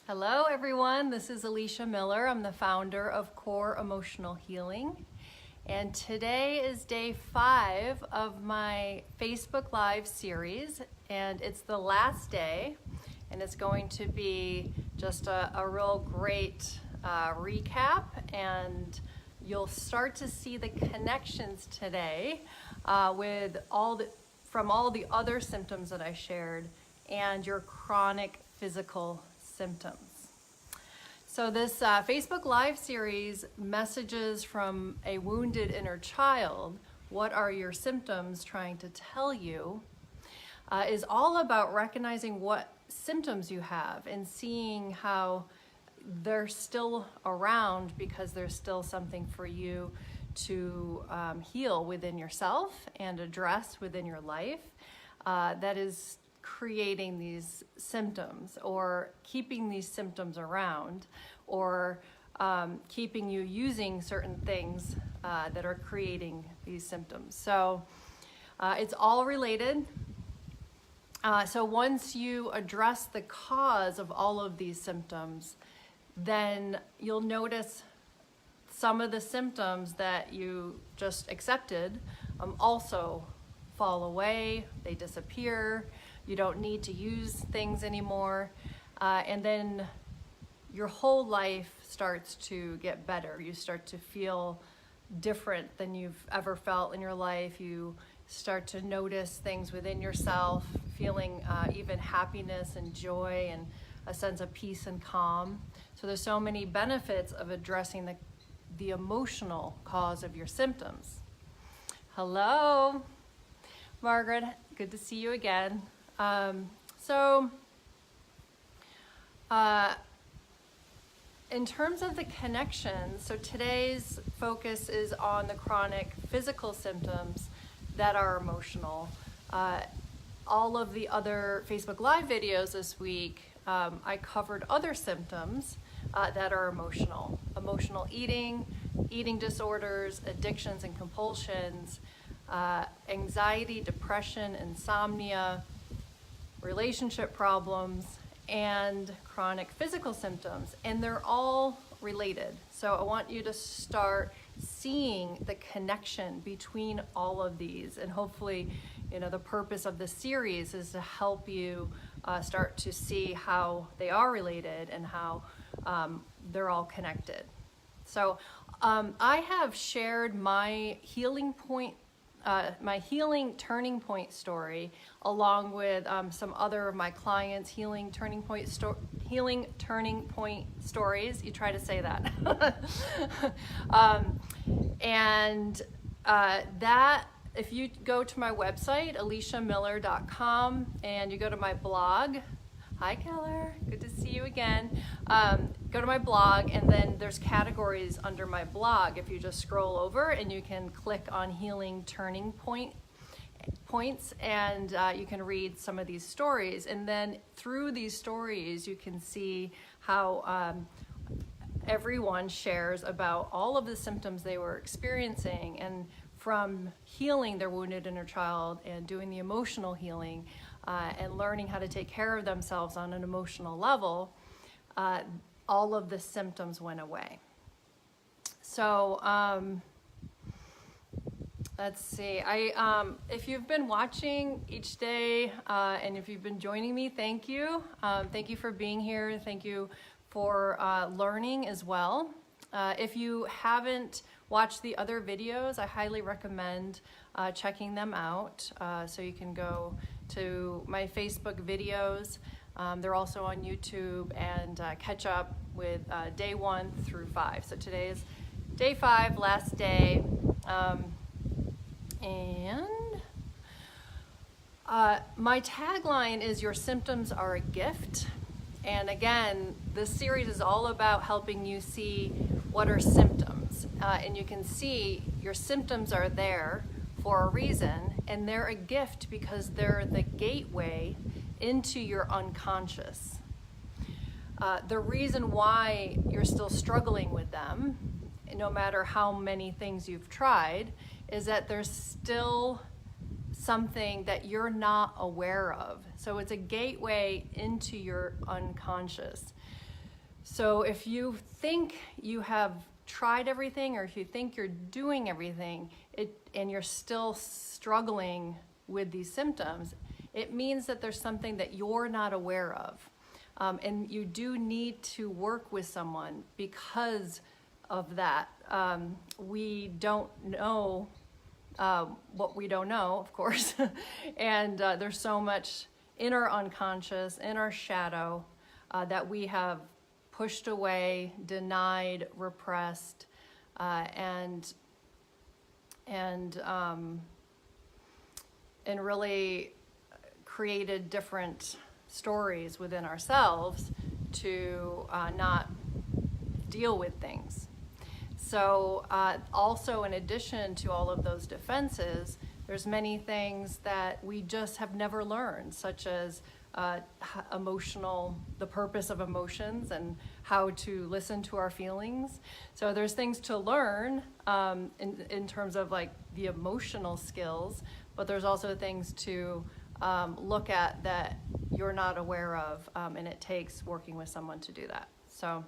Hello everyone, this is Elicia Miller. I'm the founder of Core Emotional Healing. And today is day 5 of my Facebook Live series. And it's the last day. And it's going to be just a real great recap. And you'll start to see the connections today from all the other symptoms that I shared and your chronic physical symptoms. So this Facebook Live series, Messages from a Wounded Inner Child, What Are Your Symptoms Trying to Tell You, is all about recognizing what symptoms you have and seeing how they're still around because there's still something for you to heal within yourself and address within your life that is creating these symptoms or keeping these symptoms around or keeping you using certain things that are creating these symptoms. So it's all related. So once you address the cause of all of these symptoms, then you'll notice some of the symptoms that you just accepted also fall away, they disappear. You don't need to use things anymore. And then your whole life starts to get better. You start to feel different than you've ever felt in your life. You start to notice things within yourself, feeling even happiness and joy and a sense of peace and calm. So there's so many benefits of addressing the emotional cause of your symptoms. Hello, Margaret, good to see you again. In terms of the connections, so today's focus is on the chronic physical symptoms that are emotional. All of the other Facebook Live videos this week, I covered other symptoms that are emotional. Emotional eating, eating disorders, addictions and compulsions, anxiety, depression, insomnia, relationship problems, and chronic physical symptoms, and they're all related. So I want you to start seeing the connection between all of these, and hopefully, the purpose of this series is to help you start to see how they are related and how they're all connected. So I have shared my healing turning point story, along with some other of my clients' healing turning point stories. You try to say that. That, if you go to my website, eliciamiller.com, and you go to my blog, hi Keller, good to see you again. Go to my blog, and then there's categories under my blog. If you just scroll over, and you can click on healing turning points, and you can read some of these stories. And then through these stories, you can see how everyone shares about all of the symptoms they were experiencing, and from healing their wounded inner child and doing the emotional healing and learning how to take care of themselves on an emotional level, all of the symptoms went away. So let's see. If you've been watching each day and if you've been joining me, thank you. Thank you for being here. Thank you for learning as well. If you haven't watched the other videos, I highly recommend checking them out. So you can go to my Facebook videos. They're also on YouTube, and catch up with day 1 through 5. So today is day 5, last day. My tagline is "Your symptoms are a gift." And again, this series is all about helping you see what are symptoms. And you can see your symptoms are there for a reason, and they're a gift because they're the gateway into your unconscious. The reason why you're still struggling with them, no matter how many things you've tried, is that there's still something that you're not aware of. So it's a gateway into your unconscious. So if you think you have tried everything, or if you think you're doing everything, and you're still struggling with these symptoms, it means that there's something that you're not aware of. And you do need to work with someone because of that. We don't know what we don't know, of course. And there's so much in our unconscious, in our shadow, that we have pushed away, denied, repressed, and really created different stories within ourselves to not deal with things. So also, in addition to all of those defenses, there's many things that we just have never learned, such as the purpose of emotions and how to listen to our feelings. So there's things to learn in terms of like the emotional skills, but there's also things to look at that you're not aware of, and it takes working with someone to do that. So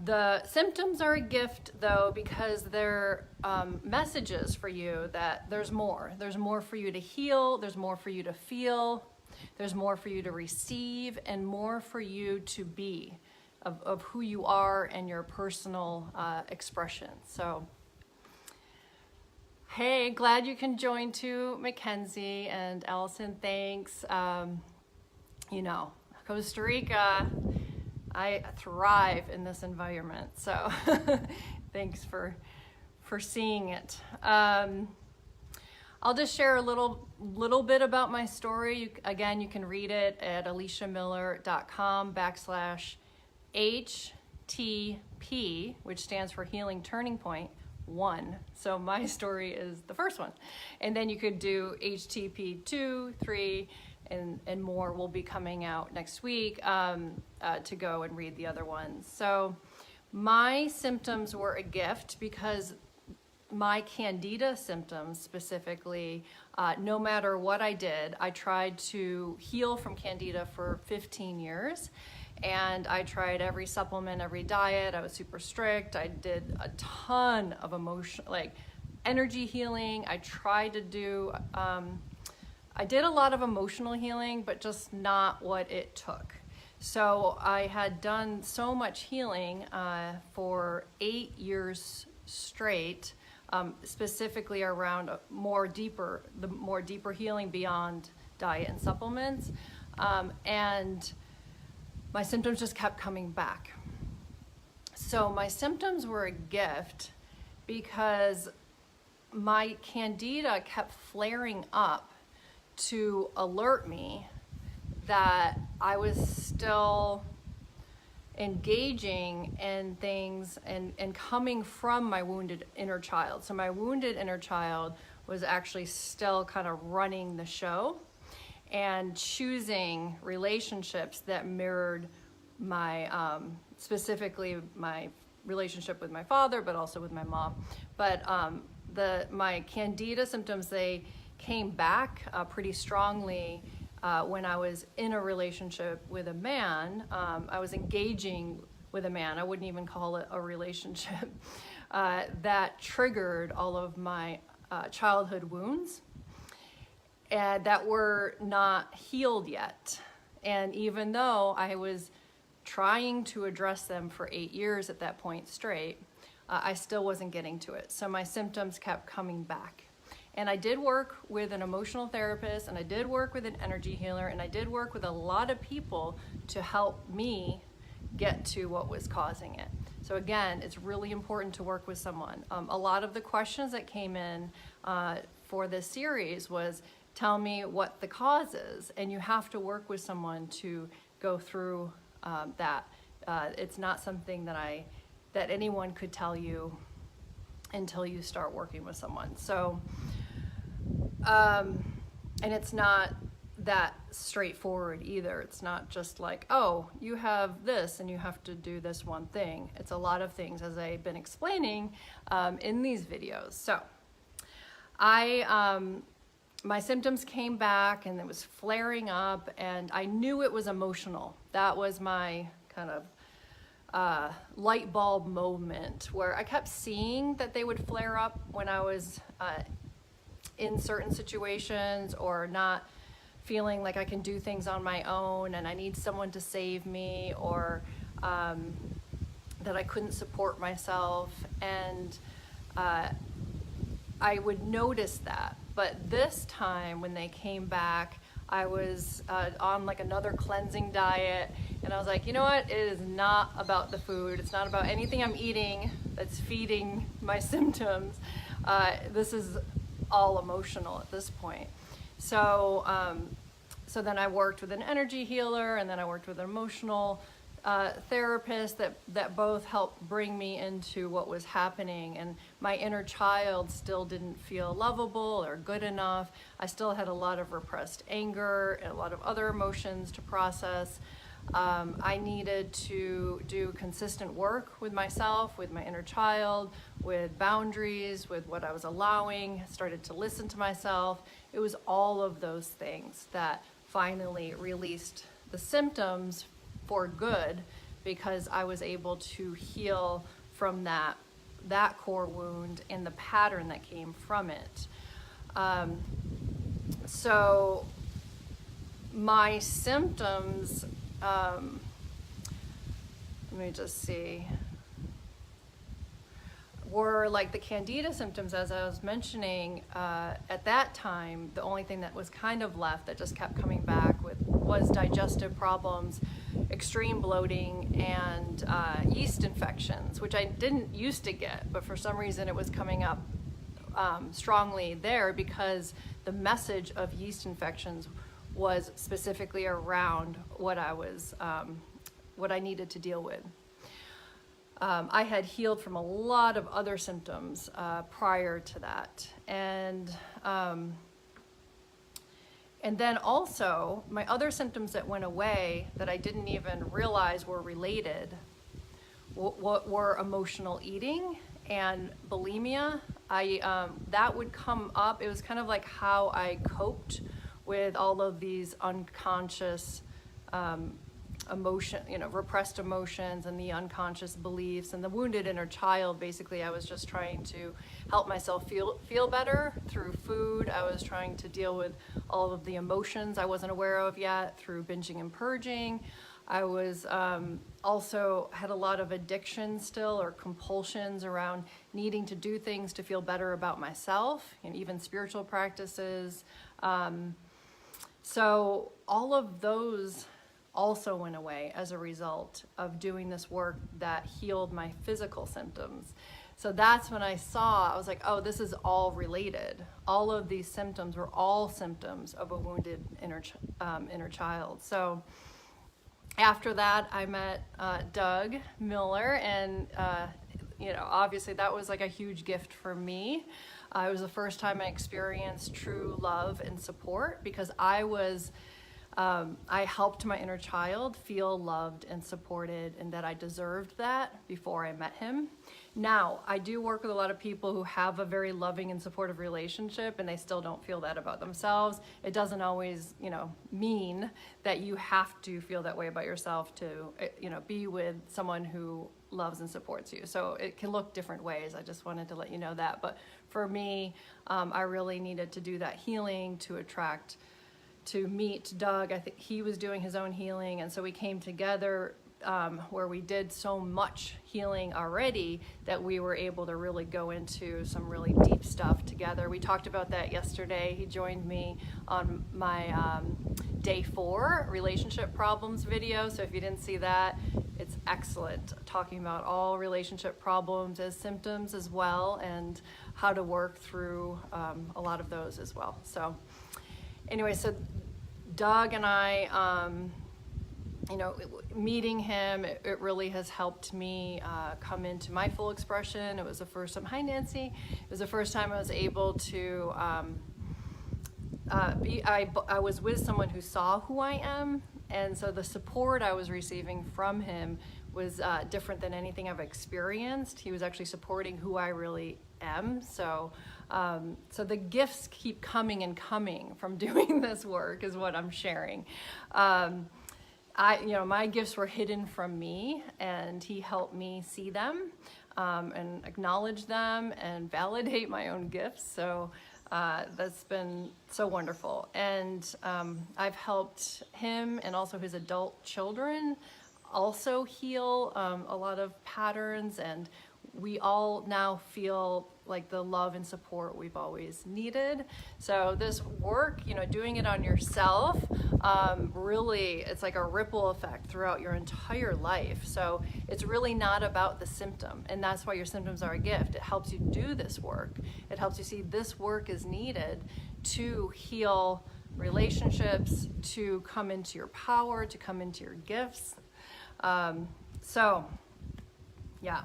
the symptoms are a gift, though, because they're messages for you that there's more. There's more for you to heal, there's more for you to feel, there's more for you to receive, and more for you to be of who you are and your personal expression. So, hey, glad you can join too, Mackenzie and Allison. Thanks. Costa Rica, I thrive in this environment. So thanks for seeing it. I'll just share a little bit about my story. You can read it at aliciamiller.com/HTP, which stands for Healing Turning Point 1. So my story is the first one. And then you could do HTP 2, 3, and more will be coming out next week to go and read the other ones. So my symptoms were a gift because my Candida symptoms specifically, no matter what I did, I tried to heal from Candida for 15 years. And I tried every supplement, every diet. I was super strict. I did a ton of energy healing. I tried to do, I did a lot of emotional healing, but just not what it took. So I had done so much healing for 8 years straight, specifically around the more deeper healing beyond diet and supplements. And my symptoms just kept coming back. So my symptoms were a gift because my Candida kept flaring up to alert me that I was still engaging in things and coming from my wounded inner child. So my wounded inner child was actually still kind of running the show and choosing relationships that mirrored my, specifically my relationship with my father, but also with my mom. But my Candida symptoms, they came back pretty strongly when I was in a relationship with a man. I was engaging with a man. I wouldn't even call it a relationship. That triggered all of my childhood wounds that were not healed yet. And even though I was trying to address them for 8 years at that point straight, I still wasn't getting to it. So my symptoms kept coming back. And I did work with an emotional therapist, and I did work with an energy healer, and I did work with a lot of people to help me get to what was causing it. So again, it's really important to work with someone. A lot of the questions that came in for this series was, tell me what the cause is, and you have to work with someone to go through that. It's not something that anyone could tell you until you start working with someone. So, and it's not that straightforward either. It's not just like, oh, you have this and you have to do this one thing. It's a lot of things, as I've been explaining in these videos. So my symptoms came back and it was flaring up, and I knew it was emotional. That was my kind of light bulb moment where I kept seeing that they would flare up when I was in certain situations, or not feeling like I can do things on my own and I need someone to save me, or that I couldn't support myself. And I would notice that. But this time when they came back, I was on like another cleansing diet, and I was like, you know what, it is not about the food, it's not about anything I'm eating that's feeding my symptoms. This is all emotional at this point. So so then I worked with an energy healer, and then I worked with an emotional therapist that both helped bring me into what was happening. And my inner child still didn't feel lovable or good enough. I still had a lot of repressed anger and a lot of other emotions to process. I needed to do consistent work with myself, with my inner child, with boundaries, with what I was allowing, started to listen to myself. It was all of those things that finally released the symptoms for good, because I was able to heal from that core wound and the pattern that came from it. So my symptoms, let me just see, were like the Candida symptoms, as I was mentioning. At that time, the only thing that was kind of left that just kept coming back was digestive problems, extreme bloating, and yeast infections, which I didn't used to get, but for some reason it was coming up strongly there, because the message of yeast infections was specifically around what I needed to deal with. I had healed from a lot of other symptoms prior to that, and then also my other symptoms that went away that I didn't even realize were related were emotional eating and bulimia. That would come up. It was kind of like how I coped with all of these unconscious repressed emotions and the unconscious beliefs and the wounded inner child. Basically, I was just trying to help myself feel better through food. I was trying to deal with all of the emotions I wasn't aware of yet through binging and purging. I was also had a lot of addiction still, or compulsions around needing to do things to feel better about myself, and even spiritual practices. So all of those also went away as a result of doing this work that healed my physical symptoms. So that's when I was like, oh, this is all related. All of these symptoms were all symptoms of a wounded inner child. So after that, I met Doug Miller, and obviously that was like a huge gift for me. It was the first time I experienced true love and support, because I helped my inner child feel loved and supported, and that I deserved that before I met him. Now, I do work with a lot of people who have a very loving and supportive relationship, and they still don't feel that about themselves. It doesn't always, mean that you have to feel that way about yourself to, be with someone who loves and supports you. So it can look different ways. I just wanted to let you know that. But for me, I really needed to do that healing to meet Doug. I think he was doing his own healing, and so we came together where we did so much healing already that we were able to really go into some really deep stuff together. We talked about that yesterday. He joined me on my day 4 relationship problems video, so if you didn't see that, it's excellent, talking about all relationship problems as symptoms as well, and how to work through a lot of those as well. So anyway, so Doug and I, meeting him, it really has helped me come into my full expression. It was the first time, hi Nancy, it was the first time I was able to, I was with someone who saw who I am, and so the support I was receiving from him was different than anything I've experienced. He was actually supporting who I really am. So the gifts keep coming and coming from doing this work is what I'm sharing. my gifts were hidden from me, and he helped me see them and acknowledge them and validate my own gifts. So that's been so wonderful. And I've helped him and also his adult children also heal a lot of patterns, and we all now feel like the love and support we've always needed. So this work, doing it on yourself, really, it's like a ripple effect throughout your entire life. So it's really not about the symptom, and that's why your symptoms are a gift. It helps you do this work. It helps you see this work is needed to heal relationships, to come into your power, to come into your gifts. Yeah.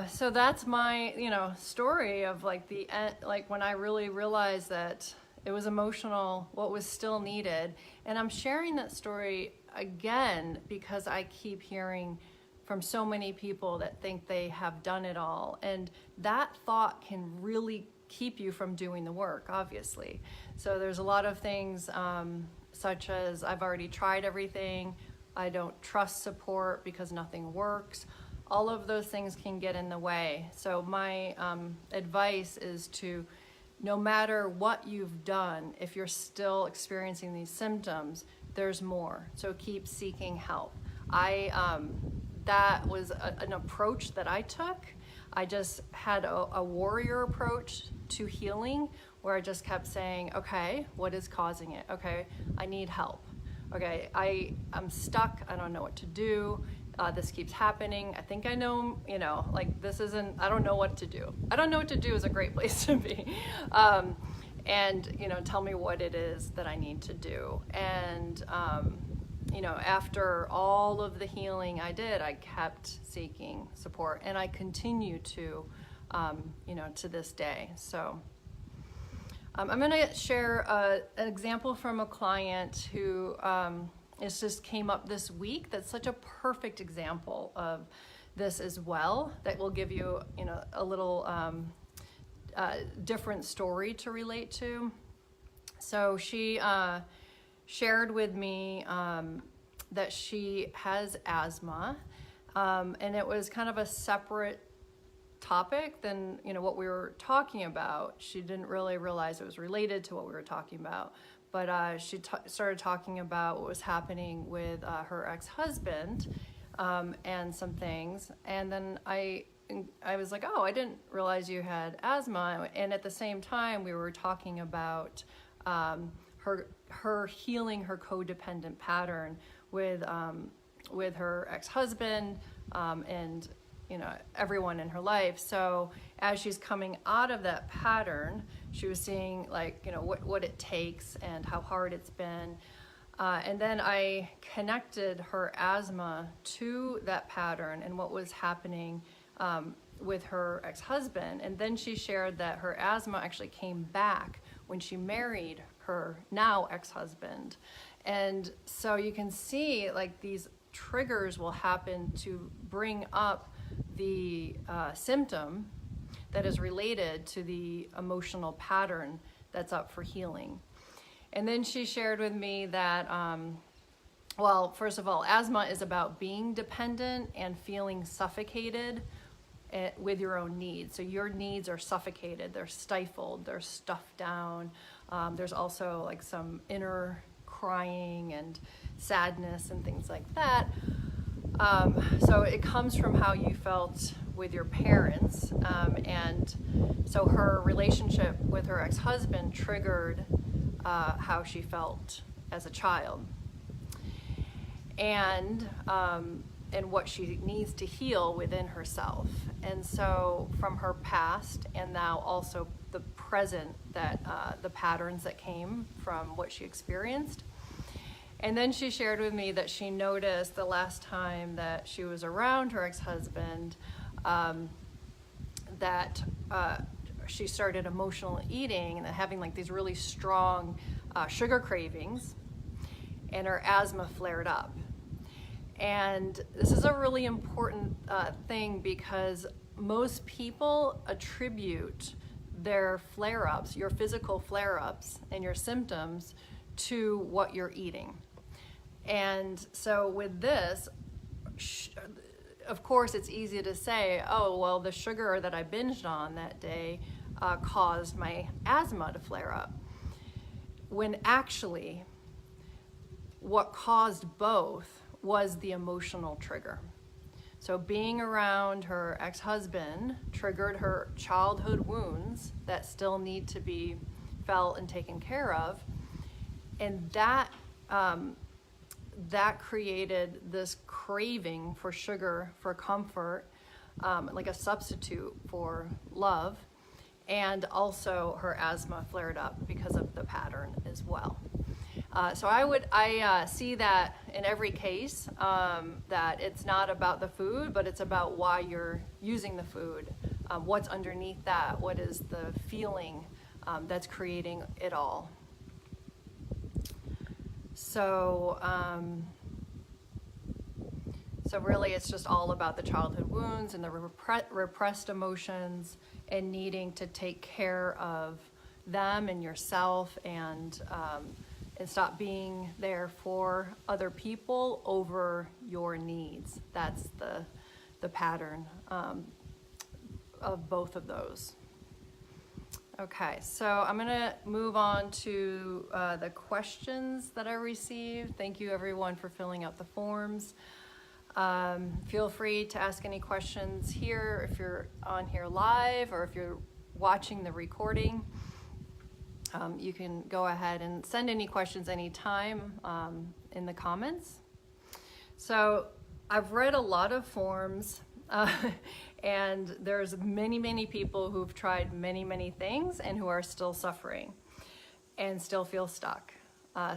So that's my, story of like the end, like when I really realized that it was emotional, what was still needed. And I'm sharing that story again because I keep hearing from so many people that think they have done it all. And that thought can really keep you from doing the work, obviously. So there's a lot of things such as I've already tried everything. I don't trust support because nothing works. All of those things can get in the way. So my advice is to, no matter what you've done, if you're still experiencing these symptoms, there's more. So keep seeking help. That was an approach that I took. I just had a warrior approach to healing, where I just kept saying, okay, what is causing it? Okay, I need help. Okay, I'm stuck. I don't know what to do. This keeps happening. I think I know, this isn't, I don't know what to do. I don't know what to do is a great place to be. And tell me what it is that I need to do. And, after all of the healing I did, I kept seeking support, and I continue to, to this day. So I'm going to share an example from a client who it just came up this week. That's such a perfect example of this as well. That will give you, a little different story to relate to. So she shared with me that she has asthma, and it was kind of a separate topic than what we were talking about. She didn't really realize it was related to what we were talking about, but she started talking about what was happening with her ex-husband and some things, and then I was like, oh, I didn't realize you had asthma. And at the same time, we were talking about her healing her codependent pattern with her ex-husband and everyone in her life. So as she's coming out of that pattern, she was seeing what it takes and how hard it's been. And then I connected her asthma to that pattern and what was happening with her ex-husband. And then she shared that her asthma actually came back when she married her now ex-husband. And so you can see these triggers will happen to bring up the symptom that is related to the emotional pattern that's up for healing. And then she shared with me that, first of all, asthma is about being dependent and feeling suffocated with your own needs. So your needs are suffocated, they're stifled, they're stuffed down. There's also some inner crying and sadness and things like that. So it comes from how you felt with your parents. And so her relationship with her ex-husband triggered how she felt as a child. And what she needs to heal within herself. And so from her past and now also the present, that the patterns that came from what she experienced. And then she shared with me that she noticed the last time that she was around her ex-husband that she started emotional eating and having these really strong sugar cravings, and her asthma flared up. And this is a really important thing because most people attribute their flare-ups, your physical flare-ups and your symptoms, to what you're eating. And so with this, of course, it's easy to say, oh, well, the sugar that I binged on that day caused my asthma to flare up. When actually, what caused both was the emotional trigger. So being around her ex-husband triggered her childhood wounds that still need to be felt and taken care of. And that created this craving for sugar, for comfort, like a substitute for love. And also her asthma flared up because of the pattern as well. So I see that in every case, that it's not about the food, but it's about why you're using the food. What's underneath that? What is the feeling that's creating it all? So really it's just all about the childhood wounds and the repressed emotions and needing to take care of them and yourself and stop being there for other people over your needs. That's the pattern of both of those. Okay, so I'm gonna move on to the questions that I received. Thank you everyone for filling out the forms. Feel free to ask any questions here if you're on here live or if you're watching the recording. You can go ahead and send any questions anytime in the comments. So I've read a lot of forms and there's many people who've tried many things and who are still suffering and still feel stuck.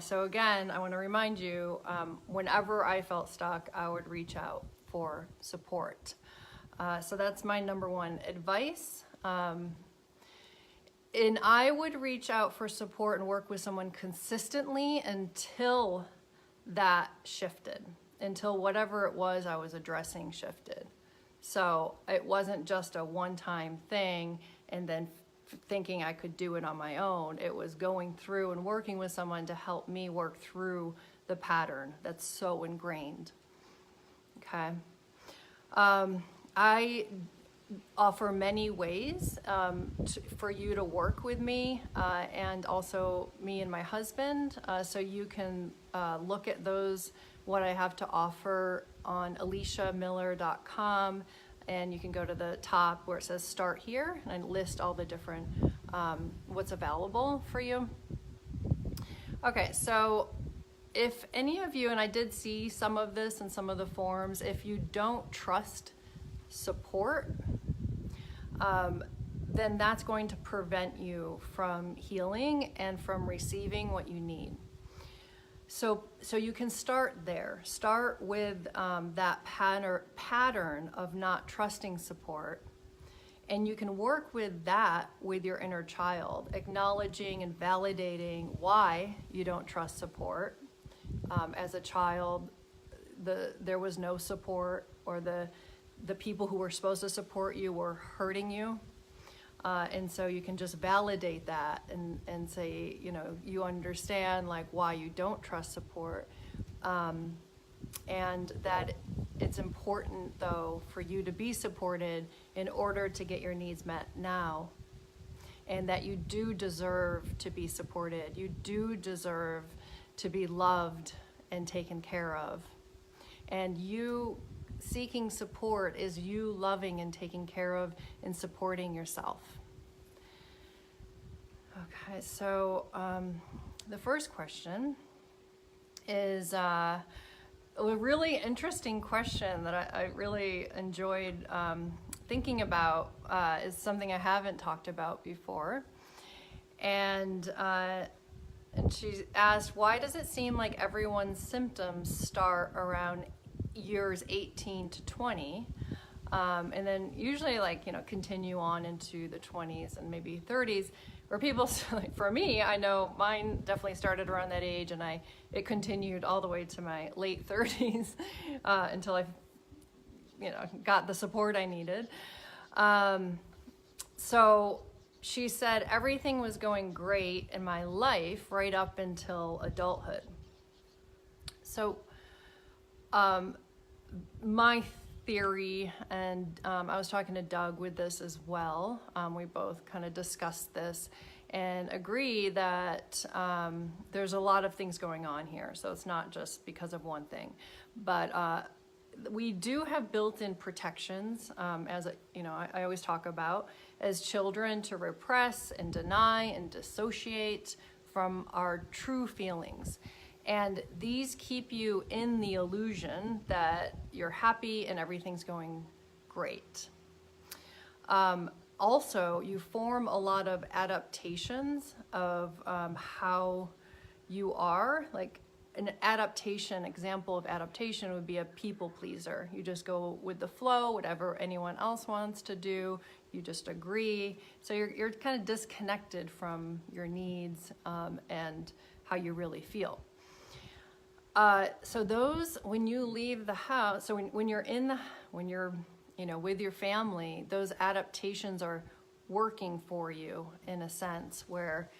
So again, I want to remind you, whenever I felt stuck, I would reach out for support. So that's my number one advice. And I would reach out for support and work with someone consistently until that shifted, until whatever it was I was addressing shifted. So it wasn't just a one-time thing and then thinking I could do it on my own. It was going through and working with someone to help me work through the pattern that's so ingrained. Okay. I offer many ways for you to work with me and also me and my husband. So you can look at those, what I have to offer on eliciamiller.com, and you can go to the top where it says start here and I list all the different what's available for you. Okay, so if any of you, and I did see some of this in some of the forms, if you don't trust support, then that's going to prevent you from healing and from receiving what you need. So you can start there. Start with that pattern of not trusting support, and you can work with that with your inner child, acknowledging and validating why you don't trust support. As a child, there was no support, or the people who were supposed to support you were hurting you. And so you can just validate that and say, you know, you understand like why you don't trust support. And that it's important though for you to be supported in order to get your needs met now. And that you do deserve to be supported. You do deserve to be loved and taken care of. And you seeking support is you loving and taking care of and supporting yourself. Okay, so the first question is a really interesting question that I really enjoyed thinking about. Is something I haven't talked about before. And she asked, why does it seem like everyone's symptoms start around years 18 to 20, and then usually continue on into the 20s and maybe 30s, where people, for me, I know mine definitely started around that age, and it continued all the way to my late 30s until I got the support I needed. So she said everything was going great in my life right up until adulthood. So my theory, and I was talking to Doug with this as well, we both kind of discussed this and agree that there's a lot of things going on here. So it's not just because of one thing, but we do have built-in protections, as I always talk about, as children, to repress and deny and dissociate from our true feelings. And these keep you in the illusion that you're happy and everything's going great. Also, you form a lot of adaptations of how you are. Like an example of adaptation would be a people pleaser. You just go with the flow, whatever anyone else wants to do, you just agree. So you're kind of disconnected from your needs and how you really feel. So those, when you leave the house, so when you're with your family, those adaptations are working for you in a sense where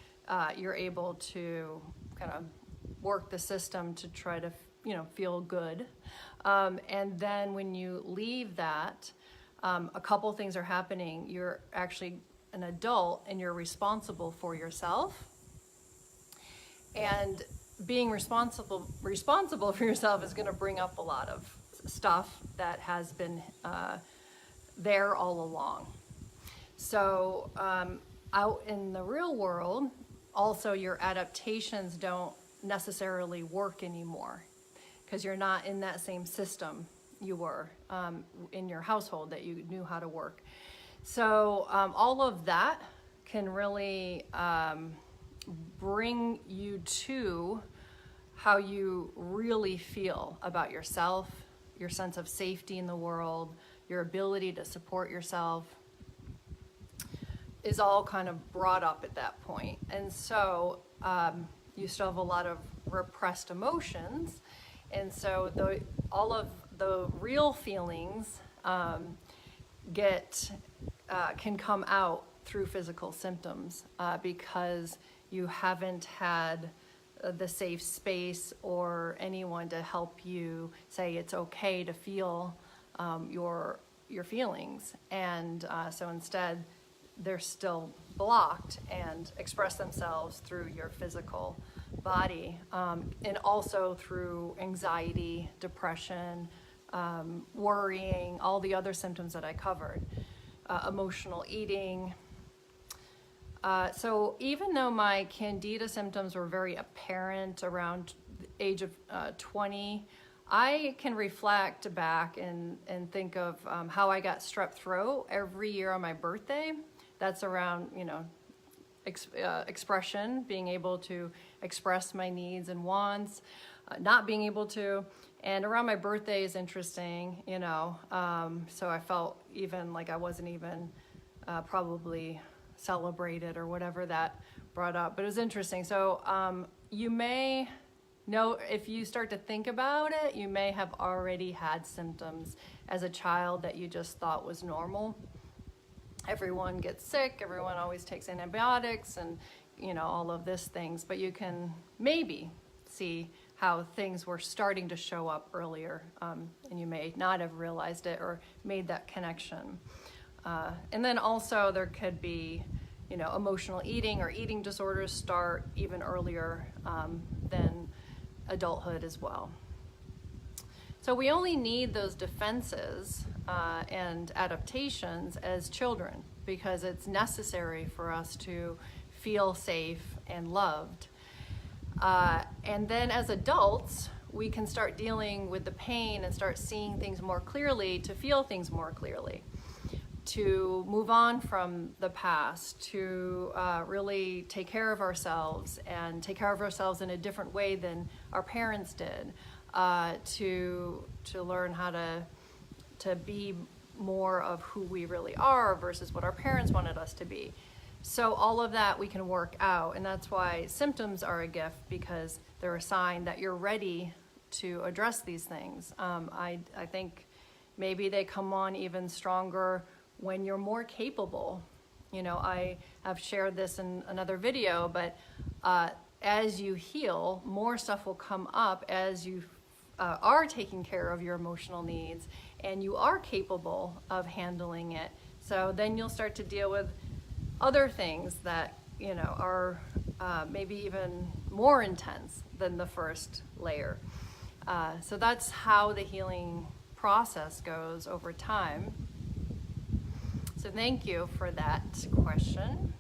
you're able to kind of work the system to try to, feel good. And then when you leave that, a couple things are happening. You're actually an adult and you're responsible for yourself. And being responsible for yourself is going to bring up a lot of stuff that has been there all along. So out in the real world, also your adaptations don't necessarily work anymore because you're not in that same system you were in your household that you knew how to work. So all of that can really bring you to how you really feel about yourself, your sense of safety in the world, your ability to support yourself is all kind of brought up at that point. And so you still have a lot of repressed emotions. And so all of the real feelings can come out through physical symptoms because you haven't had the safe space or anyone to help you say it's okay to feel your feelings. And so instead, they're still blocked and express themselves through your physical body, and also through anxiety, depression, worrying, all the other symptoms that I covered, emotional eating. So even though my Candida symptoms were very apparent around the age of 20, I can reflect back and think of how I got strep throat every year on my birthday. That's around, expression, being able to express my needs and wants, not being able to. And around my birthday is interesting, so I felt even like I wasn't even probably celebrated or whatever that brought up, but it was interesting. So you may know, if you start to think about it, you may have already had symptoms as a child that you just thought was normal. Everyone gets sick, everyone always takes antibiotics and all of these things, but you can maybe see how things were starting to show up earlier, and you may not have realized it or made that connection. And then also there could be, emotional eating or eating disorders start even earlier than adulthood as well. So we only need those defenses and adaptations as children because it's necessary for us to feel safe and loved. And then as adults, we can start dealing with the pain and start seeing things more clearly, to feel things more clearly, to move on from the past, to really take care of ourselves and take care of ourselves in a different way than our parents did, to learn how to be more of who we really are versus what our parents wanted us to be. So all of that we can work out, and that's why symptoms are a gift, because they're a sign that you're ready to address these things. I think maybe they come on even stronger when you're more capable I have shared this in another video, but as you heal, more stuff will come up as you are taking care of your emotional needs and you are capable of handling it. So then you'll start to deal with other things that, are maybe even more intense than the first layer. So that's how the healing process goes over time. So thank you for that question.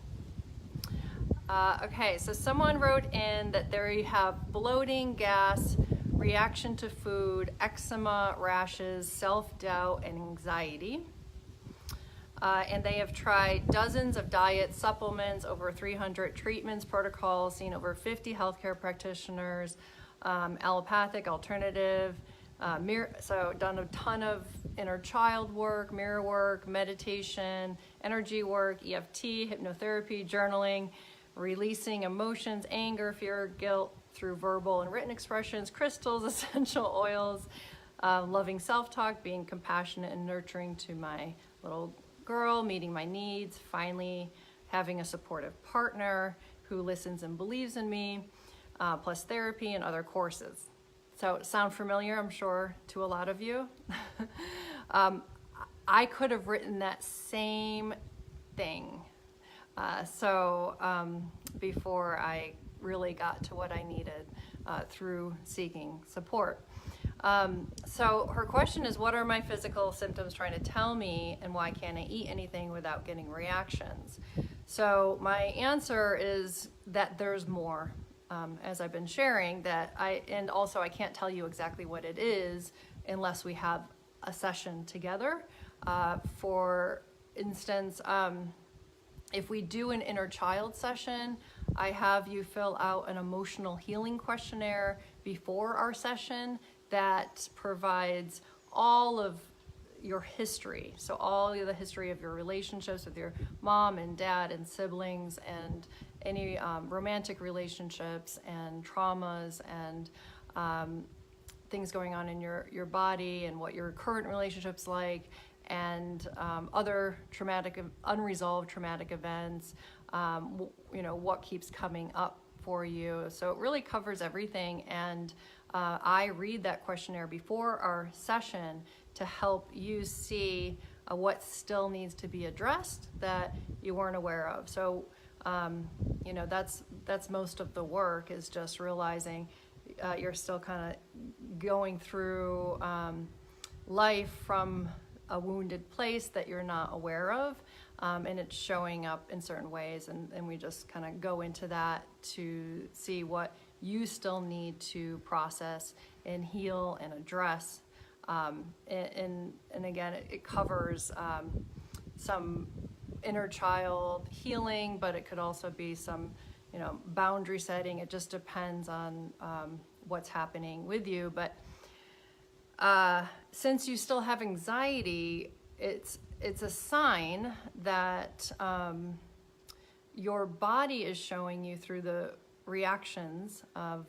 Okay, so someone wrote in that they have bloating, gas, reaction to food, eczema, rashes, self-doubt, and anxiety. And they have tried dozens of diets, supplements, over 300 treatments, protocols, seen over 50 healthcare practitioners, allopathic, alternative, so done a ton of inner child work, mirror work, meditation, energy work, EFT, hypnotherapy, journaling, releasing emotions, anger, fear, guilt through verbal and written expressions, crystals, essential oils, loving self-talk, being compassionate and nurturing to my little girl, meeting my needs, finally having a supportive partner who listens and believes in me, plus therapy and other courses. So sound familiar, I'm sure, to a lot of you. I could have written that same thing. Before I really got to what I needed through seeking support. So her question is, what are my physical symptoms trying to tell me, and why can't I eat anything without getting reactions? So my answer is that there's more. As I've been sharing, and also I can't tell you exactly what it is unless we have a session together. For instance, if we do an inner child session, I have you fill out an emotional healing questionnaire before our session that provides all of your history. So all of the history of your relationships with your mom and dad and siblings, and any romantic relationships and traumas and things going on in your body, and what your current relationship's like, and other unresolved traumatic events, what keeps coming up for you. So it really covers everything, and I read that questionnaire before our session to help you see what still needs to be addressed that you weren't aware of. So that's most of the work, is just realizing you're still kind of going through life from a wounded place that you're not aware of, and it's showing up in certain ways, and we just kind of go into that to see what you still need to process and heal and address. And again, it covers some inner child healing, but it could also be some boundary setting. It just depends on what's happening with you. But since you still have anxiety, it's a sign that your body is showing you through the reactions of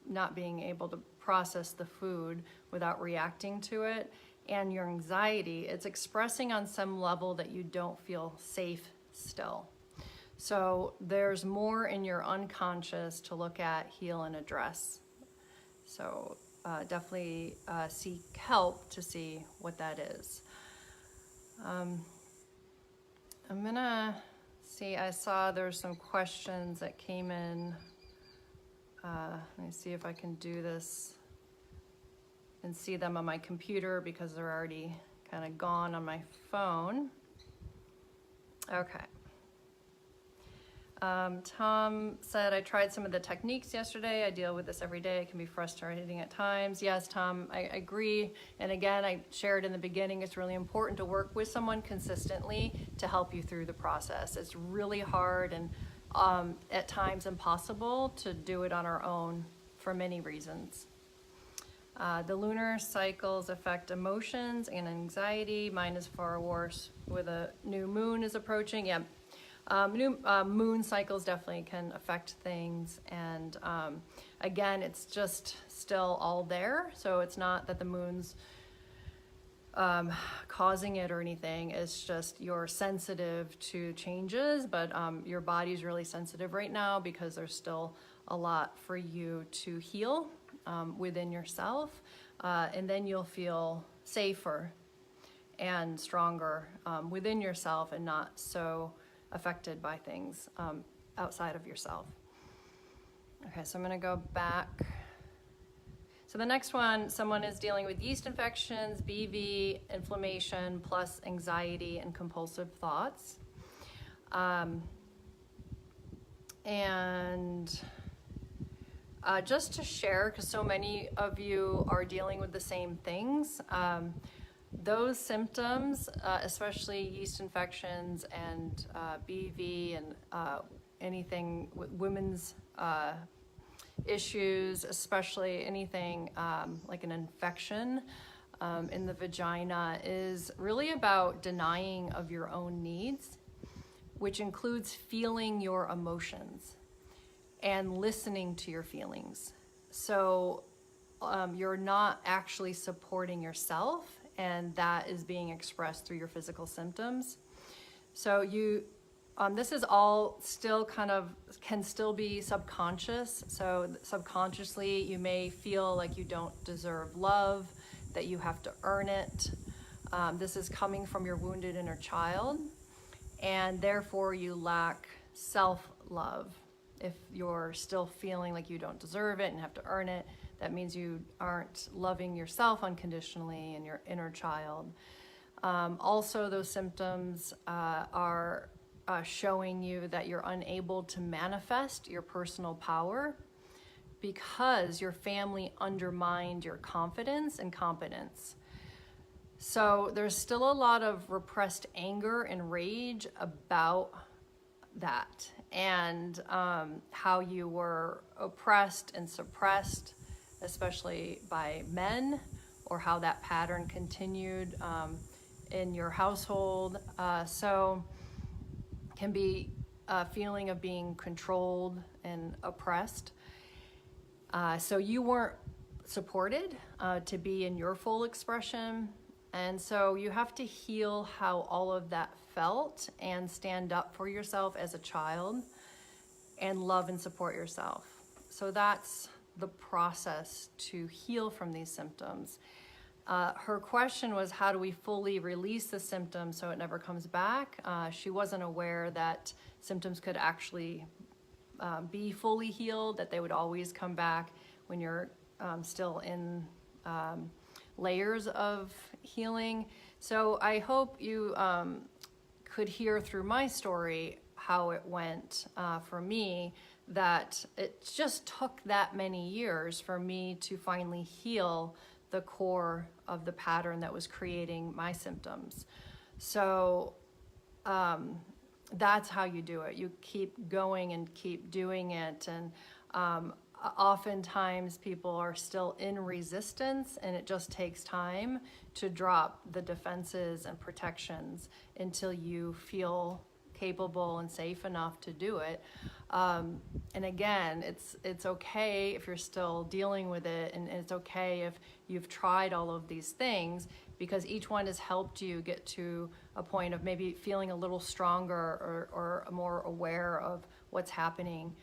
not being able to process the food without reacting to it, and your anxiety, it's expressing on some level that you don't feel safe still. So there's more in your unconscious to look at, heal, and address. So definitely seek help to see what that is. I'm gonna see, I saw there's some questions that came in. Let me see if I can do this and see them on my computer, because they're already kind of gone on my phone. Okay. Tom said, I tried some of the techniques yesterday. I deal with this every day. It can be frustrating at times. Yes, Tom, I agree. And again, I shared in the beginning, it's really important to work with someone consistently to help you through the process. It's really hard and at times impossible to do it on our own for many reasons. The lunar cycles affect emotions and anxiety. Mine is far worse with a new moon is approaching. Yeah. New moon cycles definitely can affect things, and again, it's just still all there. So it's not that the moon's causing it or anything. It's just you're sensitive to changes, but your body's really sensitive right now because there's still a lot for you to heal within yourself, and then you'll feel safer and stronger within yourself and not so affected by things outside of yourself. Okay, so I'm going to go back. So the next one, someone is dealing with yeast infections, BV, inflammation, plus anxiety and compulsive thoughts. Just to share, because so many of you are dealing with the same things, those symptoms, especially yeast infections and BV and anything with women's issues, especially anything like an infection in the vagina, is really about denying of your own needs, which includes feeling your emotions and listening to your feelings. So you're not actually supporting yourself, and that is being expressed through your physical symptoms. So this is all still can still be subconscious. So subconsciously, you may feel like you don't deserve love, that you have to earn it. This is coming from your wounded inner child, and therefore you lack self-love. If you're still feeling like you don't deserve it and have to earn it, that means you aren't loving yourself unconditionally and your inner child. Also, those symptoms are showing you that you're unable to manifest your personal power because your family undermined your confidence and competence. So there's still a lot of repressed anger and rage about that, and how you were oppressed and suppressed, especially by men, or how that pattern continued in your household. So can be a feeling of being controlled and oppressed. So you weren't supported to be in your full expression. And so you have to heal how all of that felt and stand up for yourself as a child and love and support yourself. So that's the process to heal from these symptoms. Her question was, how do we fully release the symptoms so it never comes back? She wasn't aware that symptoms could actually be fully healed, that they would always come back when you're still in layers of healing. So I hope you could hear through my story how it went for me, that it just took that many years for me to finally heal the core of the pattern that was creating my symptoms. So that's how you do it. You keep going and keep doing it. And oftentimes people are still in resistance, and it just takes time to drop the defenses and protections until you feel capable and safe enough to do it. And again, it's okay if you're still dealing with it, and it's okay if you've tried all of these things, because each one has helped you get to a point of maybe feeling a little stronger or more aware of what's happening.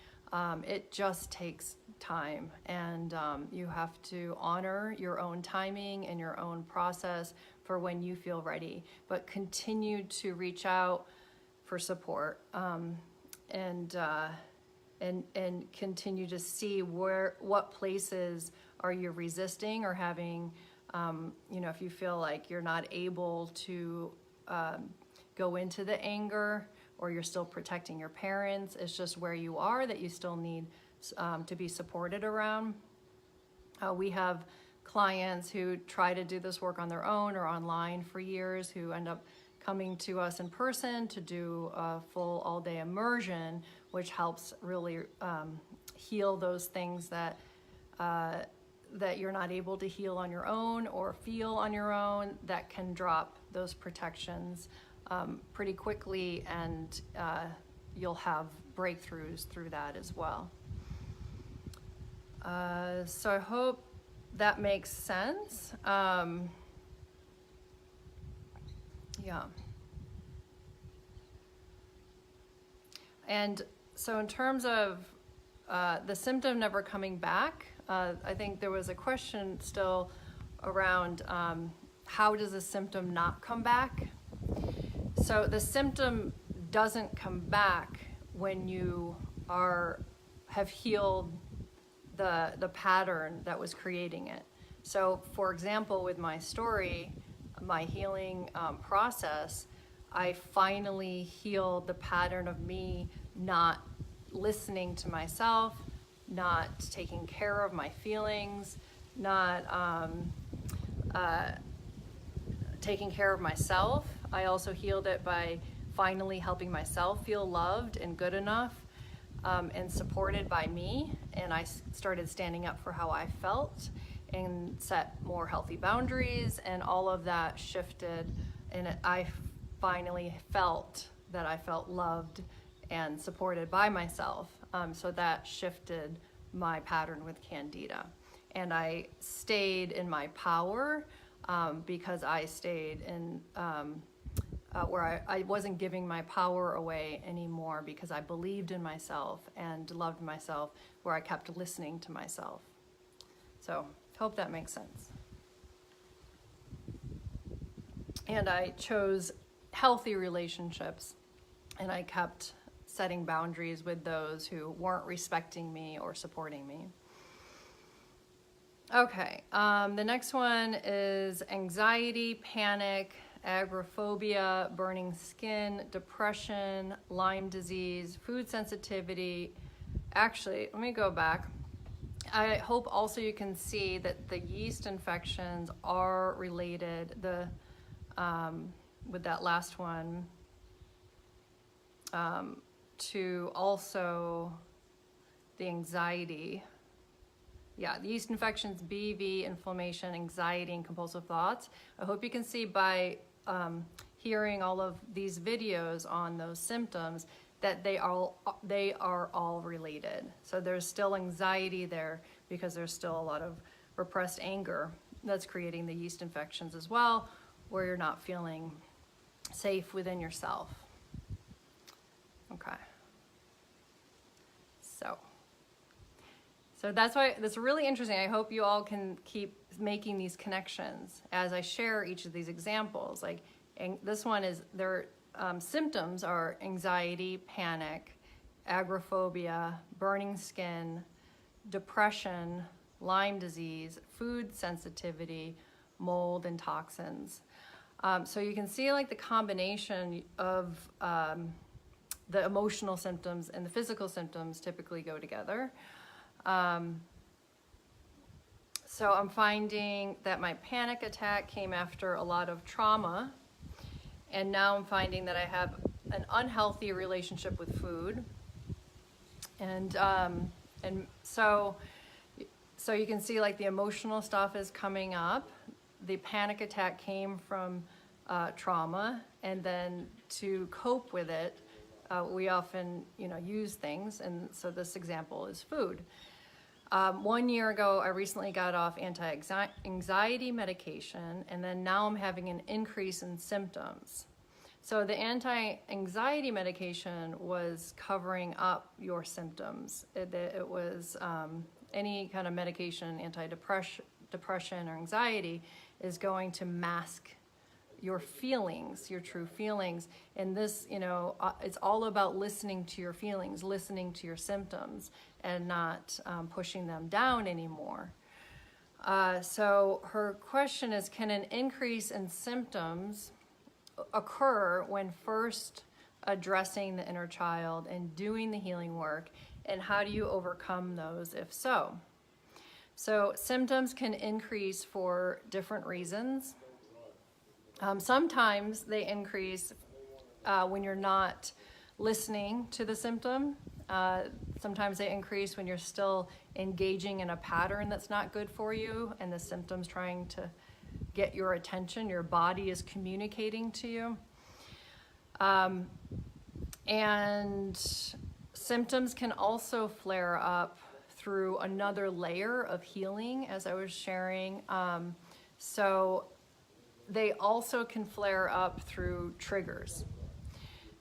It just takes time, and you have to honor your own timing and your own process for when you feel ready, but continue to reach out for support, and continue to see what places are you resisting or having, if you feel like you're not able to go into the anger, or you're still protecting your parents. It's just where you are that you still need to be supported around. We have clients who try to do this work on their own or online for years, who end up coming to us in person to do a full all-day immersion, which helps really heal those things that you're not able to heal on your own or feel on your own, that can drop those protections pretty quickly, and you'll have breakthroughs through that as well. So I hope that makes sense. Yeah. And so in terms of the symptom never coming back, I think there was a question still around how does a symptom not come back? So the symptom doesn't come back when you have healed the pattern that was creating it. So for example, with my story, my healing process, I finally healed the pattern of me not listening to myself, not taking care of my feelings, not taking care of myself. I also healed it by finally helping myself feel loved and good enough and supported by me. And I started standing up for how I felt and set more healthy boundaries, and all of that shifted, and I finally felt that I felt loved and supported by myself. So that shifted my pattern with Candida. And I stayed in my power because I stayed in where I wasn't giving my power away anymore, because I believed in myself and loved myself, where I kept listening to myself. So hope that makes sense. And I chose healthy relationships, and I kept setting boundaries with those who weren't respecting me or supporting me. Okay, the next one is anxiety, panic, agoraphobia, burning skin, depression, Lyme disease, food sensitivity. Actually, let me go back. I hope also you can see that the yeast infections are related. With that last one, to also the anxiety. Yeah, the yeast infections, BV, inflammation, anxiety, and compulsive thoughts. I hope you can see by hearing all of these videos on those symptoms that they are all related. So there's still anxiety there because there's still a lot of repressed anger that's creating the yeast infections as well, where you're not feeling safe within yourself. Okay. So that's why that's really interesting. I hope you all can keep making these connections as I share each of these examples. Like, and this one is their symptoms are anxiety, panic, agoraphobia, burning skin, depression, Lyme disease, food sensitivity, mold, and toxins. So you can see like the combination of the emotional symptoms and the physical symptoms typically go together. So I'm finding that my panic attack came after a lot of trauma, and now I'm finding that I have an unhealthy relationship with food, and so you can see like the emotional stuff is coming up. The panic attack came from trauma, and then to cope with it, we often use things, and so this example is food. 1 year ago, I recently got off anti-anxiety medication, and then now I'm having an increase in symptoms. So the anti-anxiety medication was covering up your symptoms. It was any kind of medication, depression or anxiety, is going to mask your feelings, your true feelings. And this, it's all about listening to your feelings, listening to your symptoms, and not pushing them down anymore. So her question is, can an increase in symptoms occur when first addressing the inner child and doing the healing work, and how do you overcome those if so? So symptoms can increase for different reasons. Sometimes they increase when you're not listening to the symptom. Sometimes they increase when you're still engaging in a pattern that's not good for you, and the symptom's trying to get your attention. Your body is communicating to you. And symptoms can also flare up through another layer of healing, as I was sharing. So they also can flare up through triggers.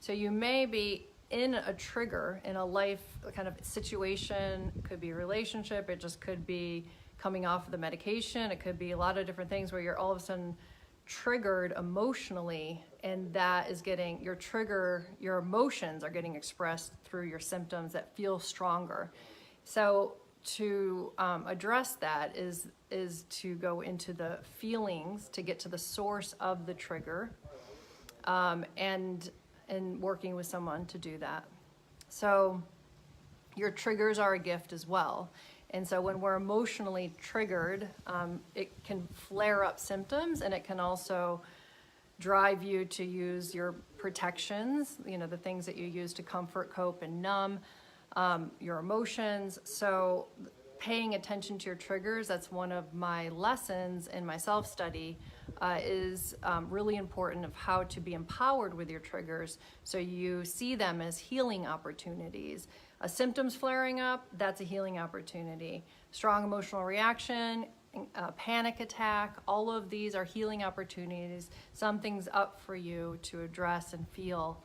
So you may be in a trigger in a life kind of situation. It could be a relationship, it just could be coming off of the medication, it could be a lot of different things where you're all of a sudden triggered emotionally, and that is getting your emotions are getting expressed through your symptoms that feel stronger. So to address that is to go into the feelings, to get to the source of the trigger, and working with someone to do that. So your triggers are a gift as well. And so when we're emotionally triggered, it can flare up symptoms, and it can also drive you to use your protections, the things that you use to comfort, cope, and numb your emotions. So paying attention to your triggers, that's one of my lessons in my self-study, is really important, of how to be empowered with your triggers, so you see them as healing opportunities. A symptom's flaring up, that's a healing opportunity. Strong emotional reaction, a panic attack, all of these are healing opportunities. Something's up for you to address and feel.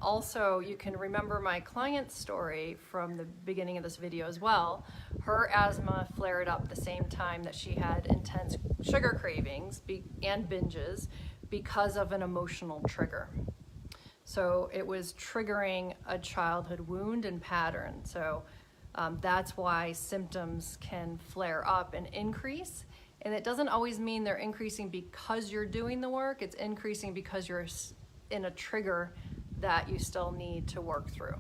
Also, you can remember my client's story from the beginning of this video as well. Her asthma flared up the same time that she had intense sugar cravings and binges because of an emotional trigger. So it was triggering a childhood wound and pattern. So that's why symptoms can flare up and increase. And it doesn't always mean they're increasing because you're doing the work. It's increasing because you're in a trigger that you still need to work through.